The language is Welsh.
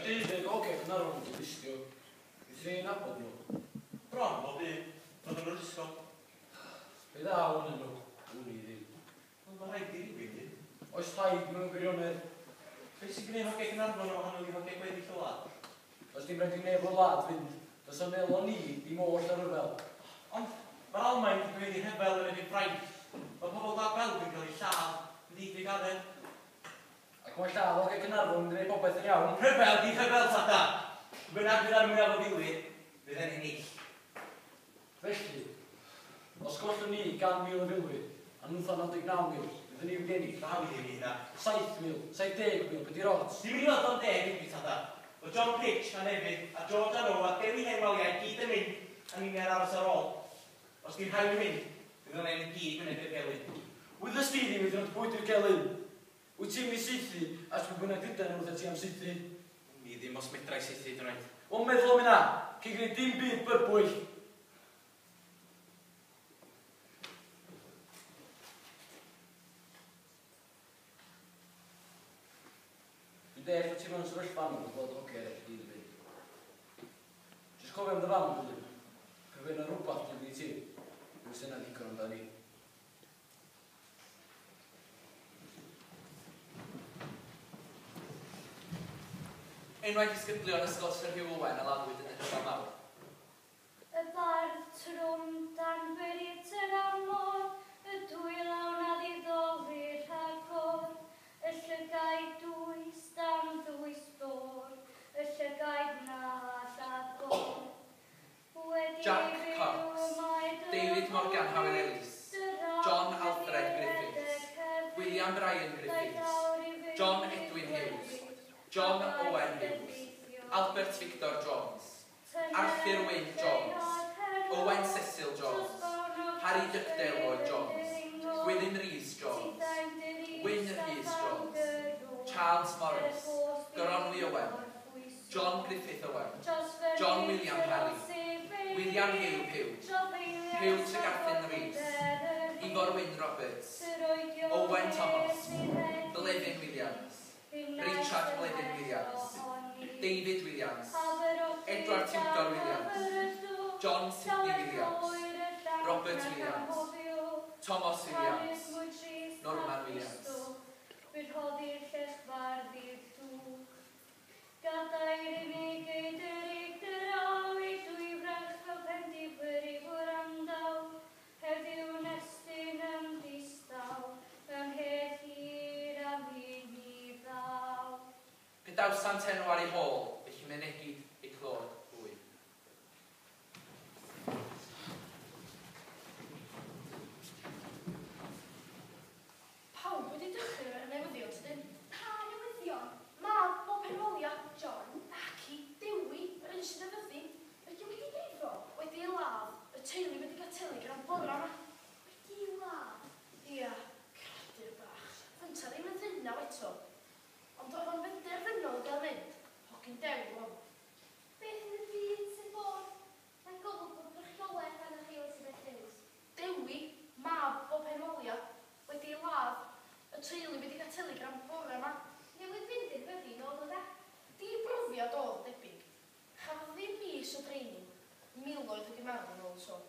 di dweud, oce, dyna rhwng yn ddistio. Dwi'n nabod nhw. Bron, bob un. Dod yn yr ysgol. Be ddaw yn nhw? Dwi'n i ddim. Mae'n rhaid i rywun. Oes rhaid mewn gwirionedd. Be sy'n gwneud hoge Cynarfon o wahanol i hoge gweddill o wlad? Os dim rhaid i neb o'r wlad fynd, does am elo ni dim oll ar ryfel. Ond mae'r Almaen wedi gwneud i rhyfel yn edrych Ffrainc. Mae pobl gwlad Belg yn cael ei lladd, yn ddigrig aren. Ac mae lladd o'r Cynarfon yn gwneud popeth yn iawn. Rhyfel di rhyfel, tata! Bynnag fydd ar mwyaf o ddilwyr, bydd e'n ennill. Felly, os gollwn ni 100,000 o filwyr, a nhw'n 99,000, byddwn ni'n ennill. Rhaid i ni hynna. 7,000, 70,000, beth i'r odds? Dim i weld o'n 10 i fi, tata. O John Pitch a Nefyd, a George Arrow a Dewi Henwaliau gyd yn mynd, a ni'n mynd aros ar ôl. Os di'n rhaid yn mynd, bydd o'n ein gyd yn edrych gelyn. Wyddys ti ddim wedi bod bwyd i'r gelyn. Wyt ti'n mynd seithi, as bydd bynnag gyda nhw wrth ti am seithi. Mi ddim os medrai seithi dwnaeth. O'n meddwl am yna, cyn gwneud dim byd bybwyll. Dwi'n def o ti mewn sefyllfa am yn bod oce, dwi'n dweud. Jyst cofio am dy fam, dwi'n dweud. Cyfyn ar rhywbeth dwi'n dweud ti. Dwi'n sy'n ddigon amdani. Enwau disgyblion ysgol Sir Hugh Owen a laddwyd yn edrych mawr. Y bardd trwm dan berit yr amor, y dwy lawn a ddiddofir rhagor, y llygau dwys dan ddwys bor, y llygau nad a gor. Jack Cox, David Morgan Howell Ellis, John Alfred Griffiths, William Bryan Griffiths, John Edwin Hughes, John Owen Hughes, Albert Victor Jones, Arthur Wyn Jones, Owen Cecil Jones, Harry Dugdale Lloyd Jones, Gwilym Rhys Jones, Wyn Rhys Jones, Charles Morris, Goronwy Owen, John Griffith Owen, John William Harry, William Hugh Hughes, Hugh Tregarthen Rhys, Ivor Wyn Roberts, Owen Thomas, Blevin Williams, Richard Blevin Williams, David Williams, Edward Tudor Williams, John Sidney Williams, Robert Williams, Thomas Williams, Norman Williams. Rhoddi'r llechfar ddydd dŵr. Gadair i mi geiderig dyraw i dwy frach fel pendifwyr i fwrandaw. Heddiw nestyn yn distaw, mewn hedd hir am hyn i ddaw. Gadawsant enw ar ei hôl, felly menegid eu clod hwy. Pawb wedi dychryn y newyddion tydyn? Pa newyddion? Mae bob penwoliau John, Aki, Dewi, yr un sydd yn ddyddi, wedi eifo, wedi ei ladd, y teulu wedi cael telu gyda'r bora yma. Wedi ei ladd? Ia, credur bach. Fynta ddim yn ddynaw eto. Ond oedd o'n fenderfynol gael mynd, hogyn Dewi o'n. Beth yn y byd sy'n bod? Mae'n gofod bod yr rheolaeth gan y chi wedi beth dewis. Dewi, mab bob penwoliau, wedi ei ladd, y teulu wedi cael telu gyda'r bora yma. Newid fynd i'r byddu nôl o dda. Di brofiad oedd debyg. Chafodd ddim mis o dreining, miloedd wedi marw yn ôl so.